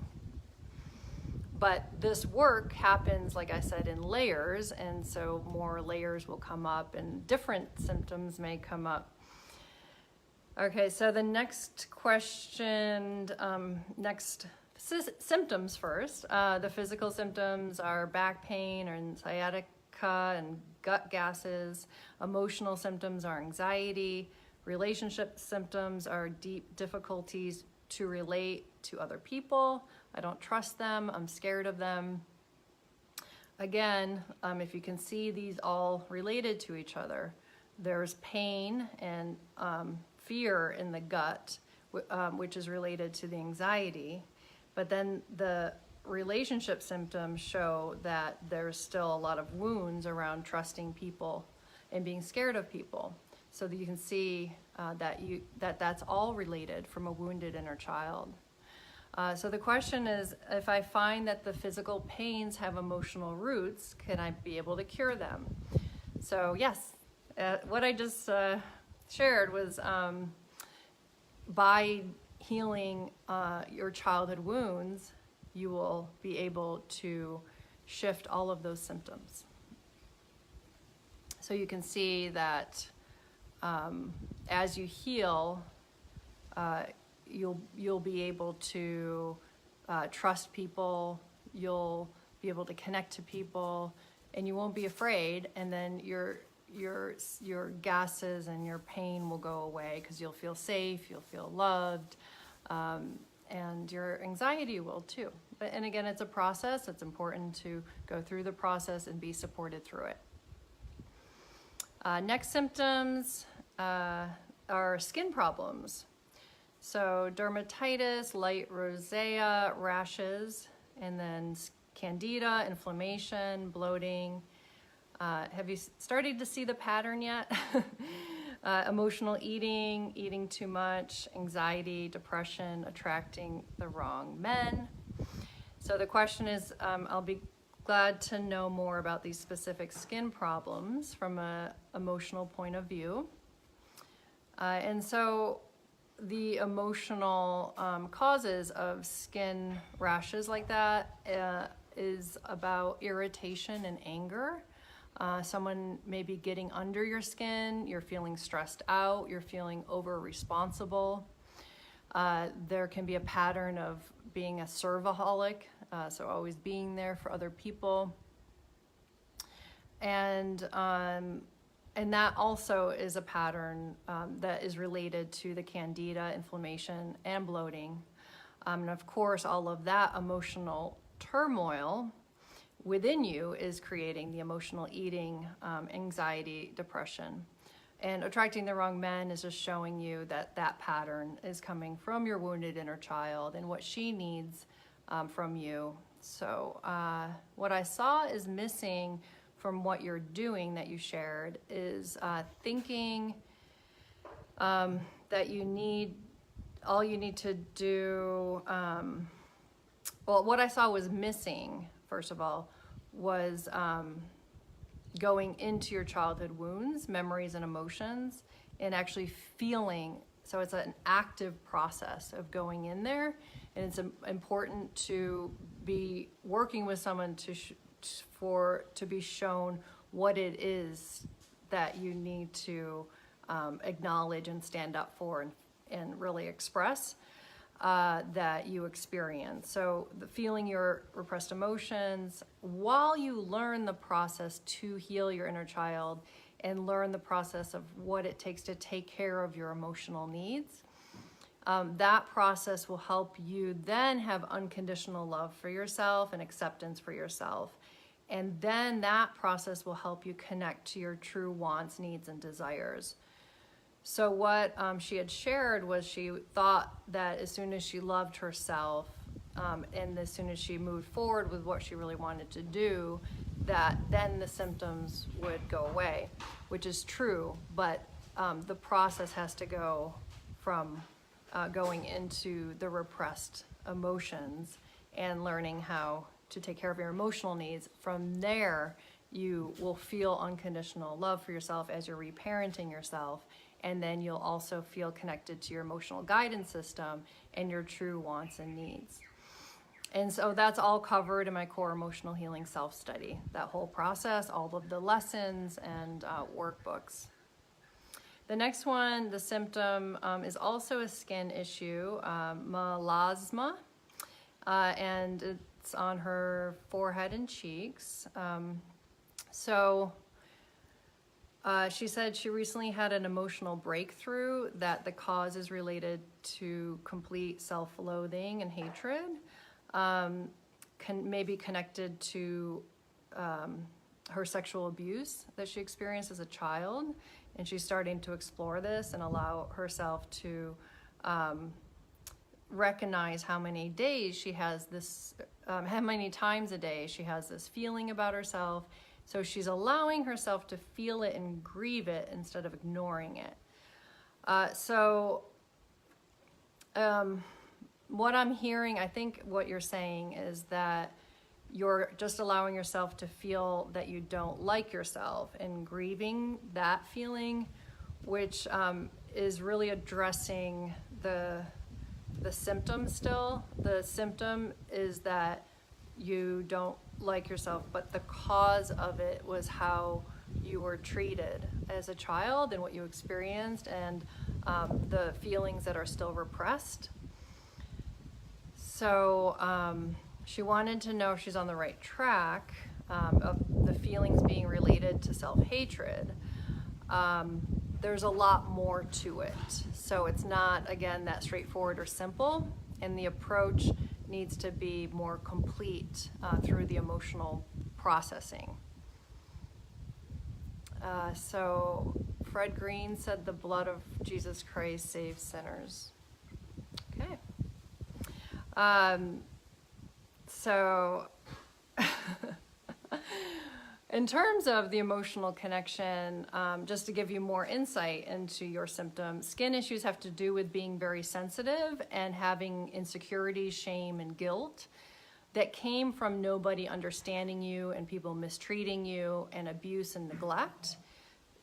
But this work happens, like I said, in layers, and so more layers will come up and different symptoms may come up. Okay, so the next question, symptoms first. The physical symptoms are back pain or sciatica and gut gases. Emotional symptoms are anxiety. Relationship symptoms are deep difficulties to relate to other people. I don't trust them, I'm scared of them. Again, if you can see these all related to each other, there's pain and fear in the gut, which is related to the anxiety. But then the relationship symptoms show that there's still a lot of wounds around trusting people and being scared of people. So that you can see that's all related from a wounded inner child. So the question is, if I find that the physical pains have emotional roots, can I be able to cure them? So yes, what I just shared was by healing your childhood wounds, you will be able to shift all of those symptoms. So you can see that as you heal, you'll be able to trust people, you'll be able to connect to people, and you won't be afraid, and then your gases and your pain will go away because you'll feel safe, you'll feel loved, and your anxiety will too. And again, it's a process. It's important to go through the process and be supported through it. Next symptoms are skin problems. So dermatitis, light rosacea, rashes, and then candida, inflammation, bloating. Have you started to see the pattern yet? Emotional eating, eating too much, anxiety, depression, attracting the wrong men. So the question is, I'll be glad to know more about these specific skin problems from an emotional point of view. And so the emotional causes of skin rashes like that is about irritation and anger. Someone may be getting under your skin, you're feeling stressed out, you're feeling over-responsible. There can be a pattern of being a servaholic, so always being there for other people. And that also is a pattern that is related to the candida, inflammation, and bloating. And of course, all of that emotional turmoil within you is creating the emotional eating, anxiety, depression. And attracting the wrong men is just showing you that that pattern is coming from your wounded inner child and what she needs from you. So what I saw is missing from what you're doing that you shared is thinking that all you need to do, well, what I saw was missing, first of all, was going into your childhood wounds, memories, and emotions, and actually feeling. So it's an active process of going in there, and it's important to be working with someone to be shown what it is that you need to acknowledge and stand up for and really express that you experience. So the feeling your repressed emotions while you learn the process to heal your inner child and learn the process of what it takes to take care of your emotional needs. That process will help you then have unconditional love for yourself and acceptance for yourself. And then that process will help you connect to your true wants, needs, and desires. So what she had shared was she thought that as soon as she loved herself and as soon as she moved forward with what she really wanted to do, that then the symptoms would go away, which is true, but the process has to go from going into the repressed emotions and learning how to take care of your emotional needs. From there, you will feel unconditional love for yourself as you're reparenting yourself. And then you'll also feel connected to your emotional guidance system and your true wants and needs. And so that's all covered in my core emotional healing self-study, that whole process, all of the lessons and workbooks. The next one, the symptom, is also a skin issue, melasma, and it's on her forehead and cheeks. She said she recently had an emotional breakthrough that the cause is related to complete self-loathing and hatred, may be connected to her sexual abuse that she experienced as a child, and she's starting to explore this and allow herself to recognize how many days she has this, how many times a day she has this feeling about herself. So she's allowing herself to feel it and grieve it instead of ignoring it. What I'm hearing, I think what you're saying is that you're just allowing yourself to feel that you don't like yourself and grieving that feeling, which is really addressing the symptom still. The symptom is that you don't like yourself, but the cause of it was how you were treated as a child and what you experienced and the feelings that are still repressed. So she wanted to know if she's on the right track of the feelings being related to self-hatred. There's a lot more to it. So it's not, again, that straightforward or simple, and the approach needs to be more complete through the emotional processing. So Fred Green said the blood of Jesus Christ saves sinners. Okay. So in terms of the emotional connection, just to give you more insight into your symptoms, skin issues have to do with being very sensitive and having insecurity, shame, and guilt that came from nobody understanding you and people mistreating you and abuse and neglect.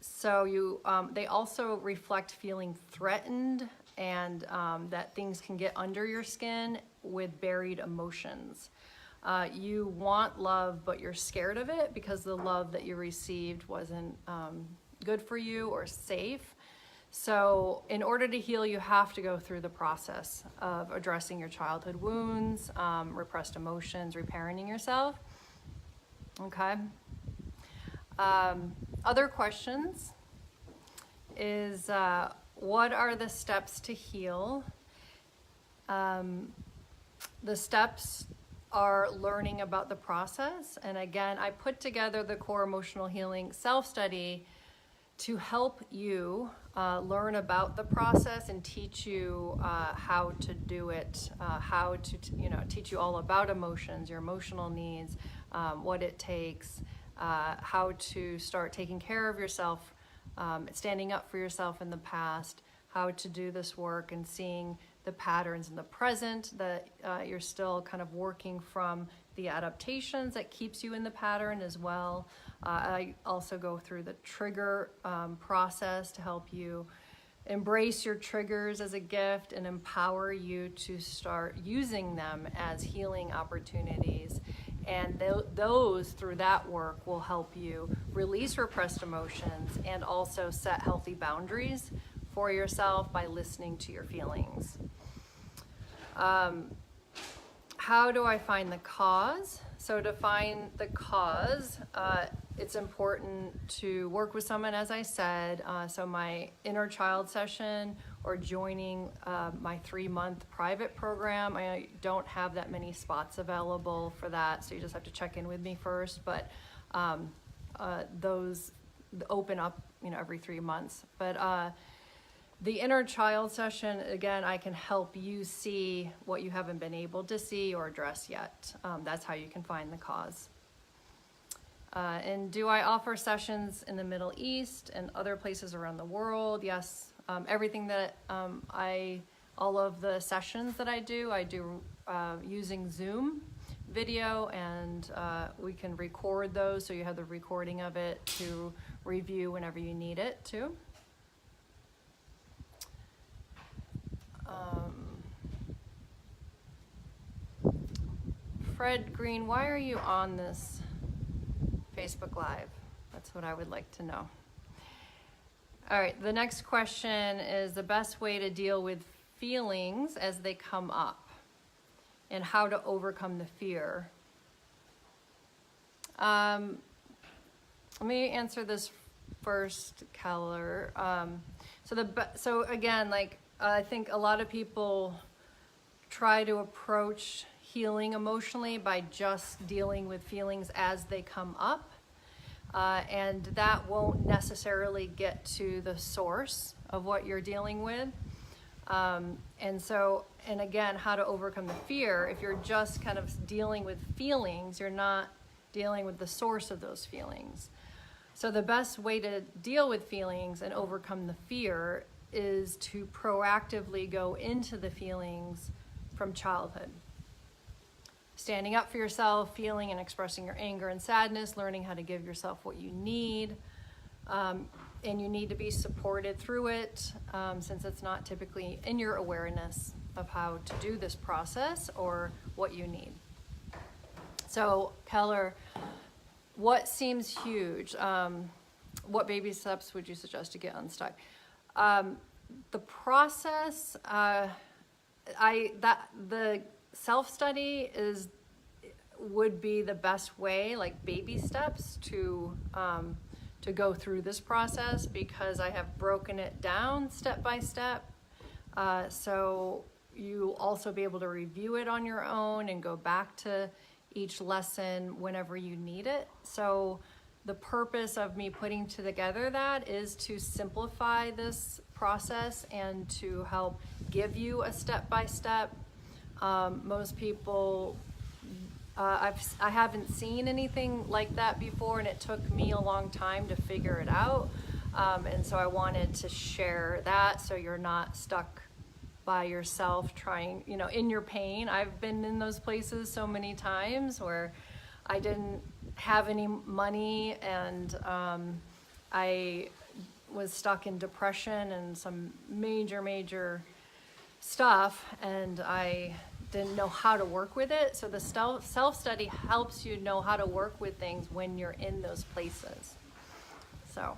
So they also reflect feeling threatened and that things can get under your skin with buried emotions. You want love, but you're scared of it because the love that you received wasn't good for you or safe. So in order to heal, you have to go through the process of addressing your childhood wounds, repressed emotions, reparenting yourself. Okay. Other questions is, what are the steps to heal? The steps are learning about the process. And again, I put together the Core Emotional Healing self-study to help you learn about the process and teach you how to do it, how to teach you all about emotions, your emotional needs, what it takes, how to start taking care of yourself, standing up for yourself in the past, how to do this work and seeing the patterns in the present that you're still kind of working from the adaptations that keeps you in the pattern as well. I also go through the trigger process to help you embrace your triggers as a gift and empower you to start using them as healing opportunities. And those, through that work, will help you release repressed emotions and also set healthy boundaries for yourself by listening to your feelings. How do I find the cause? So to find the cause, it's important to work with someone, as I said. So my inner child session or joining my 3-month private program, I don't have that many spots available for that, so you just have to check in with me first. But those open up, every 3 months. But the inner child session, again, I can help you see what you haven't been able to see or address yet. That's how you can find the cause. And do I offer sessions in the Middle East and other places around the world? Yes. Everything that all of the sessions that I do using Zoom video, and we can record those, so you have the recording of it to review whenever you need it too. Fred Green, why are you on this Facebook Live? That's what I would like to know. All right, the next question is the best way to deal with feelings as they come up and how to overcome the fear. Let me answer this first, Keller. So again, I think a lot of people try to approach healing emotionally by just dealing with feelings as they come up. And that won't necessarily get to the source of what you're dealing with. And again, how to overcome the fear. If you're just kind of dealing with feelings, you're not dealing with the source of those feelings. So the best way to deal with feelings and overcome the fear is to proactively go into the feelings from childhood. Standing up for yourself, feeling and expressing your anger and sadness, learning how to give yourself what you need. And you need to be supported through it, since it's not typically in your awareness of how to do this process or what you need. So, Keller, what seems huge? What baby steps would you suggest to get unstuck? The process, the self-study would be the best way, like baby steps to go through this process, because I have broken it down step by step. So you'll also be able to review it on your own and go back to each lesson whenever you need it. So the purpose of me putting together that is to simplify this process and to help give you a step-by-step. Most people, I haven't seen anything like that before, and it took me a long time to figure it out. And so I wanted to share that so you're not stuck by yourself trying, in your pain. I've been in those places so many times where I didn't have any money, and I was stuck in depression and some major stuff, and I didn't know how to work with it. So the self-study helps you know how to work with things when you're in those places. So,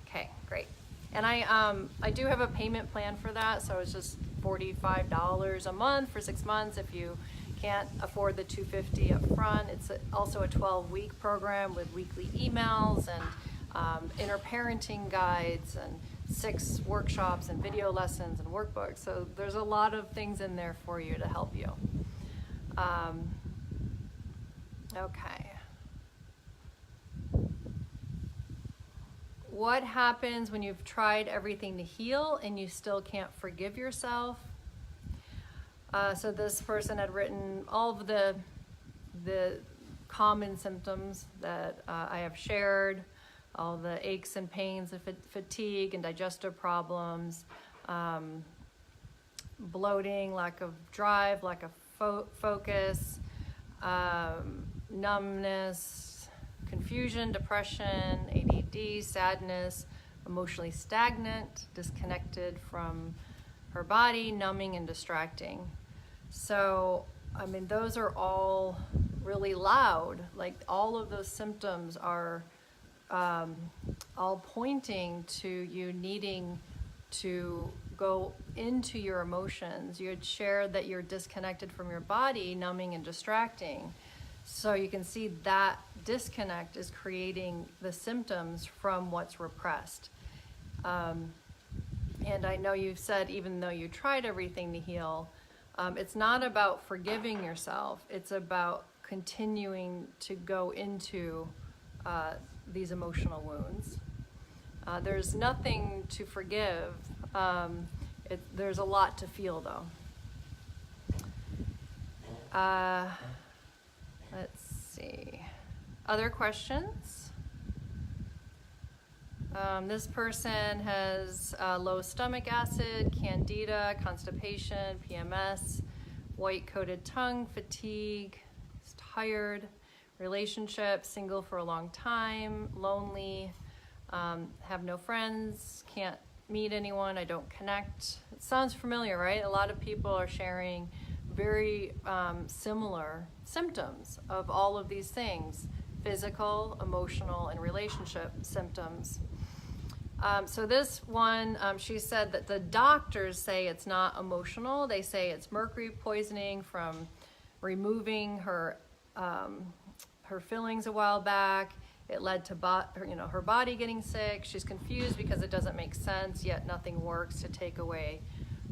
okay, great. And I do have a payment plan for that, so it's just $45 a month for 6 months if you can't afford the $250 up front. It's also a 12-week program with weekly emails and inner parenting guides and 6 workshops and video lessons and workbooks. So there's a lot of things in there for you to help you. Okay. What happens when you've tried everything to heal and you still can't forgive yourself? So this person had written all of the common symptoms that I have shared, all the aches and pains of fatigue and digestive problems, bloating, lack of drive, lack of focus, numbness, confusion, depression, ADD, sadness, emotionally stagnant, disconnected from her body, numbing and distracting. So, I mean, those are all really loud. Like, all of those symptoms are all pointing to you needing to go into your emotions. You had shared that you're disconnected from your body, numbing and distracting. So you can see that disconnect is creating the symptoms from what's repressed. And I know you've said, even though you tried everything to heal, it's not about forgiving yourself. It's about continuing to go into these emotional wounds. There's nothing to forgive. There's a lot to feel, though. Let's see. Other questions? This person has low stomach acid, Candida, constipation, PMS, white-coated tongue, fatigue, is tired, relationship, single for a long time, lonely, have no friends, can't meet anyone, I don't connect. It sounds familiar, right? A lot of people are sharing very similar symptoms of all of these things: physical, emotional, and relationship symptoms. So this one, she said that the doctors say it's not emotional. They say it's mercury poisoning from removing her fillings a while back. It led to her body getting sick. She's confused because it doesn't make sense, yet nothing works to take away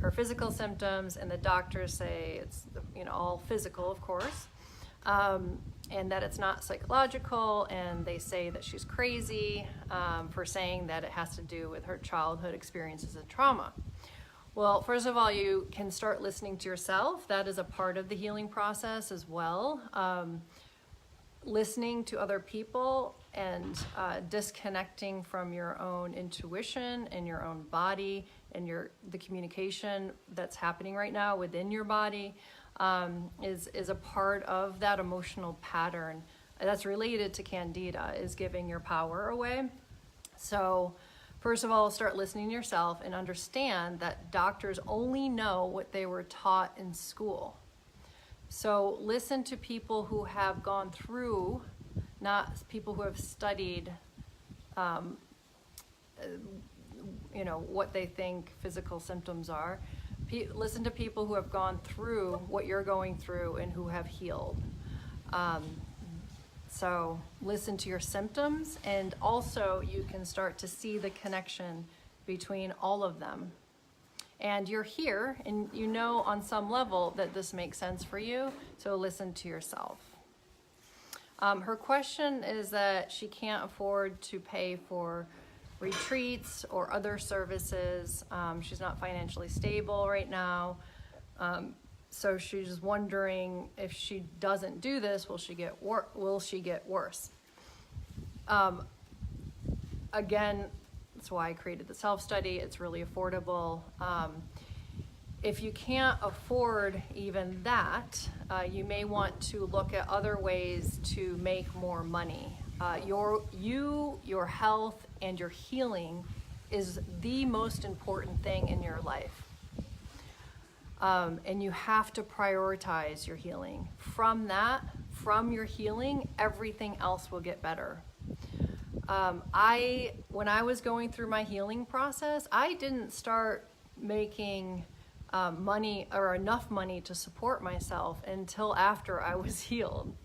her physical symptoms. And the doctors say it's all physical, of course, and that it's not psychological. And they say that she's crazy for saying that it has to do with her childhood experiences and trauma. Well, first of all, you can start listening to yourself. That is a part of the healing process as well. Listening to other people and disconnecting from your own intuition and your own body and the communication that's happening right now within your body is a part of that emotional pattern that's related to Candida, is giving your power away. So first of all, start listening to yourself and understand that doctors only know what they were taught in school. So listen to people who have gone through, not people who have studied, what they think physical symptoms are. Listen to people who have gone through what you're going through and who have healed. So listen to your symptoms, and also you can start to see the connection between all of them. And you're here, and you know on some level that this makes sense for you, so listen to yourself. Her question is that she can't afford to pay for retreats or other services. She's not financially stable right now. So she's wondering, if she doesn't do this, will she get worse? Again, that's why I created the self-study. It's really affordable. If you can't afford even that, you may want to look at other ways to make more money. Your health and your healing is the most important thing in your life. And you have to prioritize your healing. From your healing, everything else will get better. When I was going through my healing process, I didn't start making money or enough money to support myself until after I was healed.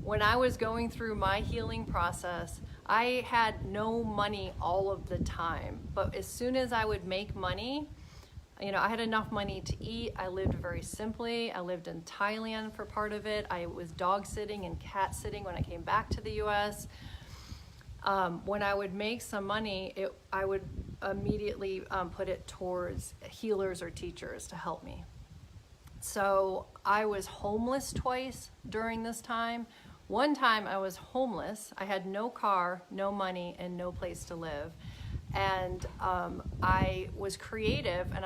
When I was going through my healing process, I had no money all of the time. But as soon as I would make money, you know, I had enough money to eat. I lived very simply. I lived in Thailand for part of it. I was dog sitting and cat sitting when I came back to the US. When I would make some money, I would immediately put it towards healers or teachers to help me. So I was homeless twice during this time. One time I was homeless. I had no car, no money, and no place to live. And I was creative, and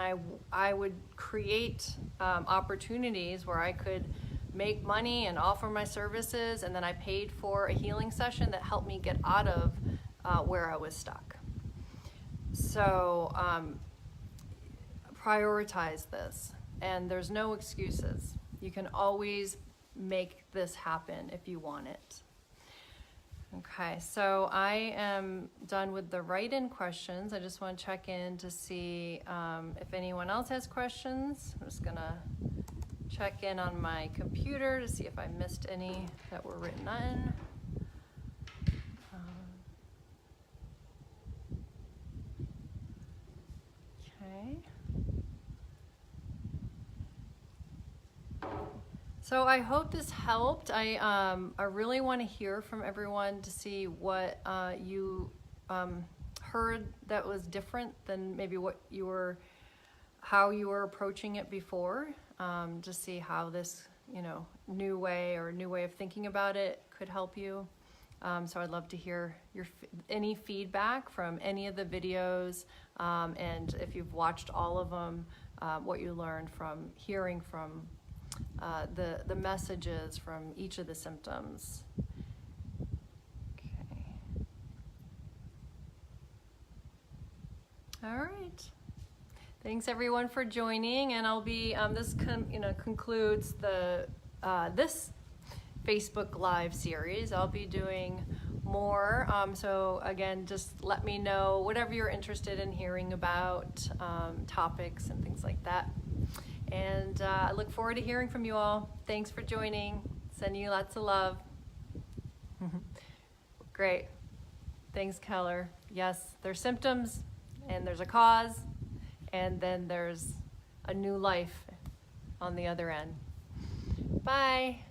I would create opportunities where I could make money and offer my services, and then I paid for a healing session that helped me get out of where I was stuck. So prioritize this, and there's no excuses. You can always make this happen if you want it. Okay, so I am done with the write-in questions. I just want to check in to see if anyone else has questions. I'm just gonna check in on my computer to see if I missed any that were written in. Okay. So I hope this helped. I really want to hear from everyone to see what you heard that was different than maybe how you were approaching it before, to see how this, new way of thinking about it could help you. So I'd love to hear any feedback from any of the videos, and if you've watched all of them, what you learned from hearing from the messages from each of the symptoms. Okay. All right. Thanks everyone for joining, and I'll be this concludes the this Facebook Live series. I'll be doing more. So again, just let me know whatever you're interested in hearing about, topics and things like that. And I look forward to hearing from you all. Thanks for joining. Sending you lots of love. Great. Thanks, Keller. Yes, there's symptoms, and there's a cause, and then there's a new life on the other end. Bye.